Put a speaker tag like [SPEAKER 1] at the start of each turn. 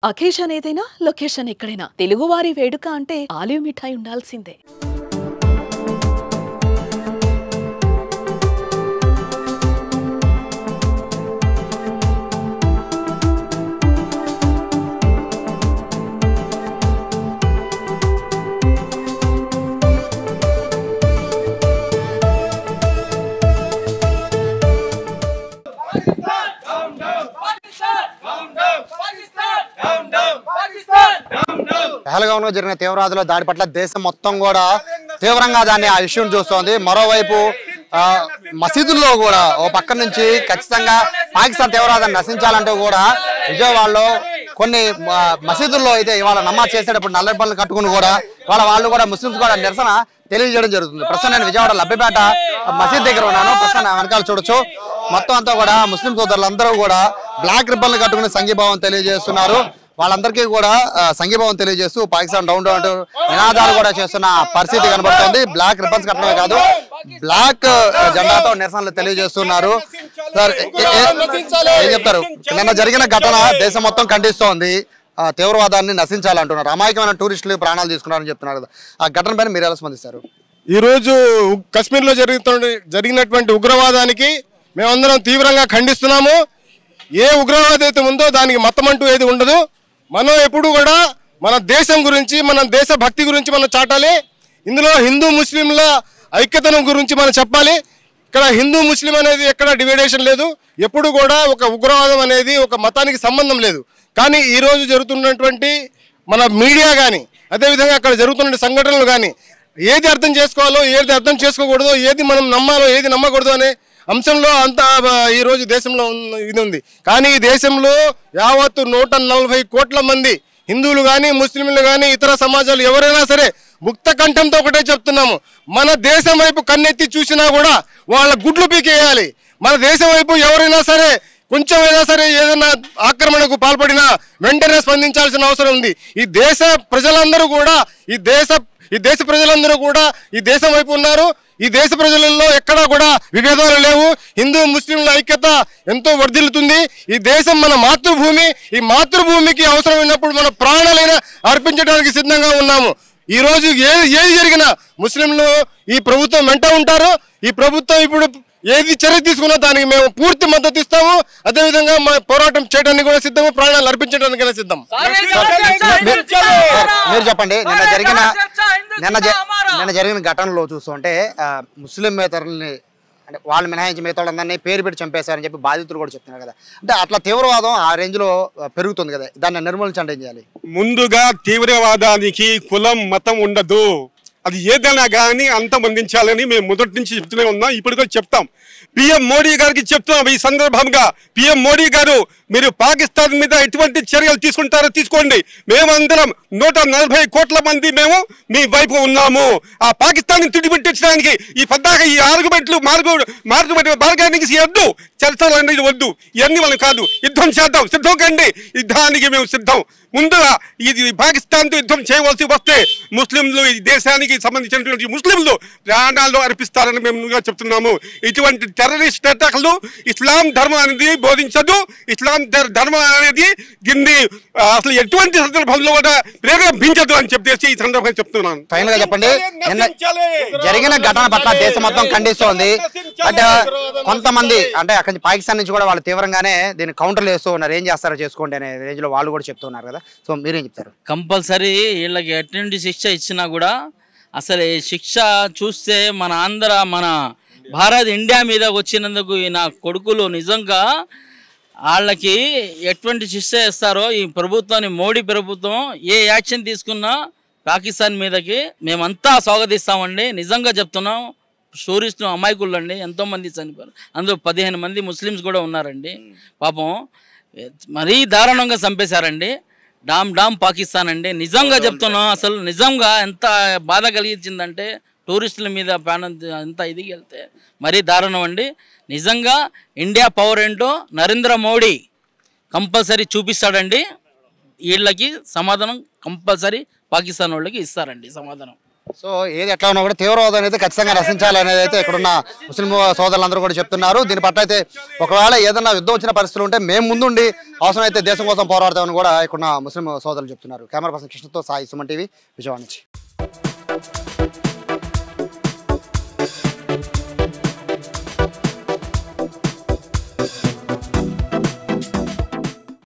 [SPEAKER 1] Occasion ఏదైనా location ఎక్కడైనా తెలుగువారి వేడుక అంటే ఆలివ్ మిఠాయి ఉండాల్సిందే.
[SPEAKER 2] పహల్గాంలో జరిగిన తీవ్రవాదుల దాడి పట్ల దేశం మొత్తం కూడా తీవ్రంగా దాన్ని ఆ ఇష్యూని చూస్తోంది. మరోవైపు మసీదుల్లో కూడా ఓ పక్క నుంచి ఖచ్చితంగా పాకిస్తాన్ తీవ్రవాదాన్ని నశించాలంటూ కూడా విజయవాడలో కొన్ని మసీదుల్లో అయితే ఇవాళ నమాజ్ చేసేటప్పుడు నల్ల రిబ్బన్లు కట్టుకుని కూడా వాళ్ళు కూడా ముస్లిమ్స్ కూడా నిరసన తెలియజేయడం జరుగుతుంది. ప్రస్తుతం నేను విజయవాడ లబ్బిపేట మసీద్ దగ్గర ఉన్నాను. ప్రస్తుతం వెనకాల చూడొచ్చు మొత్తం అంతా కూడా ముస్లిం సోదరులందరూ కూడా బ్లాక్ రిబ్బన్లు కట్టుకుని సంఘీభావం తెలియజేస్తున్నారు. వాళ్ళందరికీ కూడా సంఘీభావం తెలియజేస్తూ పాకిస్తాన్ డౌన్ డౌన్ నినాదాలు కూడా చేస్తున్న పరిస్థితి కనబడుతుంది. బ్లాక్ రిబ్బన్స్ కట్టడమే కాదు బ్లాక్ జెండాతో నిరసనలు తెలియజేస్తున్నారు. సార్ ఏం చెప్తారు? నిన్న జరిగిన ఘటన దేశం మొత్తం ఖండిస్తోంది. తీవ్రవాదాన్ని నశించాలంటున్నారు. అమాయకమైన టూరిస్టులు ప్రాణాలు తీసుకున్నారని చెప్తున్నారు కదా, ఆ ఘటన పైన మీరు ఎలా స్పందిస్తారు?
[SPEAKER 3] ఈరోజు కశ్మీర్లో జరిగినటువంటి ఉగ్రవాదానికి మేమందరం తీవ్రంగా ఖండిస్తున్నాము. ఏ ఉగ్రవాదం అయితే ఉందో దానికి మతం అంటూ ఏది ఉండదు. మనం ఎప్పుడు కూడా మన దేశం గురించి మన దేశ భక్తి గురించి మనం చాటాలి. ఇందులో హిందూ ముస్లింల ఐక్యతను గురించి మనం చెప్పాలి. ఇక్కడ హిందూ ముస్లిం అనేది ఎక్కడ డివైడేషన్ లేదు. ఎప్పుడు కూడా ఒక ఉగ్రవాదం అనేది ఒక మతానికి సంబంధం లేదు. కానీ ఈరోజు జరుగుతున్నటువంటి మన మీడియా కానీ అదేవిధంగా అక్కడ జరుగుతున్న సంఘటనలు కానీ ఏది అర్థం చేసుకోవాలో ఏది అర్థం చేసుకోకూడదో ఏది మనం నమ్మాలో ఏది నమ్మకూడదు అనే అంశంలో అంతా ఈరోజు దేశంలో ఇది ఉంది. కానీ ఈ దేశంలో యావత్తు 140 కోట్ల మంది హిందువులు కానీ ముస్లింలు కానీ ఇతర సమాజాలు ఎవరైనా సరే ముక్త కంఠంతో ఒకటే చెప్తున్నాము, మన దేశం వైపు కన్నెత్తి చూసినా కూడా వాళ్ళ గుడ్లు పీకేయాలి. మన దేశం వైపు ఎవరైనా సరే కొంచెమైనా సరే ఏదైనా ఆక్రమణకు పాల్పడినా వెంటనే స్పందించాల్సిన అవసరం ఉంది. ఈ దేశ ప్రజలందరూ కూడా ఈ దేశ ప్రజలందరూ కూడా ఈ దేశం వైపు ఉన్నారు. ఈ దేశ ప్రజలలో ఎక్కడా కూడా విభేదాలు లేవు. హిందూ ముస్లింల ఐక్యత ఎంతో వర్ధిల్లుతుంది. ఈ దేశం మన మాతృభూమి. ఈ మాతృభూమికి అవసరమైనప్పుడు మన ప్రాణాలైనా అర్పించడానికి సిద్ధంగా ఉన్నాము. ఈ రోజు ఏది జరిగినా ముస్లింలు ఈ ప్రభుత్వం వెంట ఉంటారు. ఈ ప్రభుత్వం ఇప్పుడు ఏది చర్య తీసుకున్నా దానికి మేము పూర్తి మద్దతు ఇస్తాము. అదేవిధంగా మా పోరాటం చేయడానికి కూడా సిద్ధము, ప్రాణాలు అర్పించడానికైనా సిద్ధం.
[SPEAKER 2] మీరు చెప్పండి, నిన్న జరిగిన ఘటనలో చూస్తుంటే ముస్లింతరుల్ని అంటే వాళ్ళు మినహాయించి మిగతా వాళ్ళందరినీ పేరు పెట్టి చంపేశారని చెప్పి బాధితులు కూడా చెప్తున్నారు కదా. అంటే అట్లా తీవ్రవాదం ఆ రేంజ్ లో పెరుగుతుంది కదా, దాన్ని నిర్మూలించండి ఏం చేయాలి?
[SPEAKER 4] ముందుగా తీవ్రవాదానికి కులం మతం ఉండదు. అది ఏదైనా కానీ అంతమొందించాలని మేము మొదటి నుంచి చెప్తూనే ఉన్నాం, ఇప్పుడు కూడా చెప్తాం. పిఎం మోడీ గారికి చెప్తున్నాం ఈ సందర్భంగా, పిఎం మోడీ గారు మీరు పాకిస్తాన్ మీద ఎటువంటి చర్యలు తీసుకుంటారో తీసుకోండి. మేమందరం 140 కోట్ల మంది మేము మీ వైపు ఉన్నాము. ఆ పాకిస్తాన్ని తుడిపెట్టించడానికి ఈ పద్దాక ఈ ఆర్గ్యుమెంట్లు మార్గానికి వద్దు, చర్చలు అనేది వద్దు, ఇవన్నీ మనం కాదు. యుద్ధం చేద్దాం, సిద్ధం కండి, యుద్ధానికి మేము సిద్ధం. ముందుగా ఇది పాకిస్తాన్తో యుద్ధం చేయవలసి వస్తే ముస్లింలు ఈ దేశానికి సంబంధించినటువంటి ముస్లింలు ప్రాణాలు అర్పిస్తారని మేము చెప్తున్నాము. ఇటువంటి టెర్రరిస్ట్ అటాక్లు ఇస్లాం ధర్మం అనేది బోధించదు. ఇస్లాం ధర్మం అనేది దీన్ని అసలు ఎటువంటి సందర్భంలో కూడా ప్రేరేపించదు అని చెప్పేసి ఈ సందర్భంగా చెప్తున్నాను.
[SPEAKER 2] ఫైనల్ గా చెప్పండి, జరిగిన ఘటన పట్ల దేశం మొత్తం ఖండిస్తోంది. అంటే కొంతమంది అంటే అక్కడి నుంచి పాకిస్తాన్ నుంచి కూడా వాళ్ళు తీవ్రంగానే దీన్ని కౌంటర్లు వేస్తూ ఉన్నారు. ఏం చేస్తారో చేసుకోండి అనే రేంజ్ లో వాళ్ళు కూడా చెప్తున్నారు కదా. సో మీరేం చెప్తారు?
[SPEAKER 5] కంపల్సరీ వీళ్ళకి ఎటువంటి శిక్ష ఇచ్చినా కూడా అసలు ఈ శిక్ష చూస్తే మన భారత్ ఇండియా మీద వచ్చినందుకు నా కొడుకులు నిజంగా వాళ్ళకి ఎటువంటి శిక్ష ఇస్తారో ఈ ప్రభుత్వాన్ని మోడీ ప్రభుత్వం ఏ యాక్షన్ తీసుకున్నా పాకిస్తాన్ మీదకి మేమంతా స్వాగతిస్తామండి. నిజంగా చెప్తున్నాం. టూరిస్టులు అమాయకులు అండి, ఎంతోమంది చనిపోయారు. అందులో 15 మంది ముస్లిమ్స్ కూడా ఉన్నారండి. పాపం మరీ దారుణంగా చంపేశారండి. డామ్ పాకిస్తాన్ అండి. నిజంగా చెప్తున్నాం, అసలు నిజంగా ఎంత బాధ కలిగించిందంటే టూరిస్టుల మీద ప్రాణం అంతా ఇదిగి వెళ్తే మరీ దారుణం అండి. నిజంగా ఇండియా పవర్ ఏంటో నరేంద్ర మోడీ కంపల్సరీ చూపిస్తాడండి. వీళ్ళకి సమాధానం కంపల్సరీ పాకిస్తాన్ వాళ్ళకి ఇస్తారండి సమాధానం.
[SPEAKER 2] సో ఏది ఎట్లా ఉన్నా కూడా తీవ్రవాదం అయితే ఖచ్చితంగా నశించాలి అనేది అయితే ఇక్కడున్న ముస్లిం సోదరులందరూ కూడా చెప్తున్నారు. దీని పట్ల అయితే ఒకవేళ ఏదైనా యుద్ధం వచ్చిన పరిస్థితులు ఉంటే మేము ముందుండి అవసరమైతే దేశం కోసం పోరాడతామని కూడా ఇక్కడున్న ముస్లిం సోదరులు చెప్తున్నారు. కెమెరా పర్సన్ కృష్ణతో సాయి, సుమన్ టీవీ, విజయవాడ నుంచి.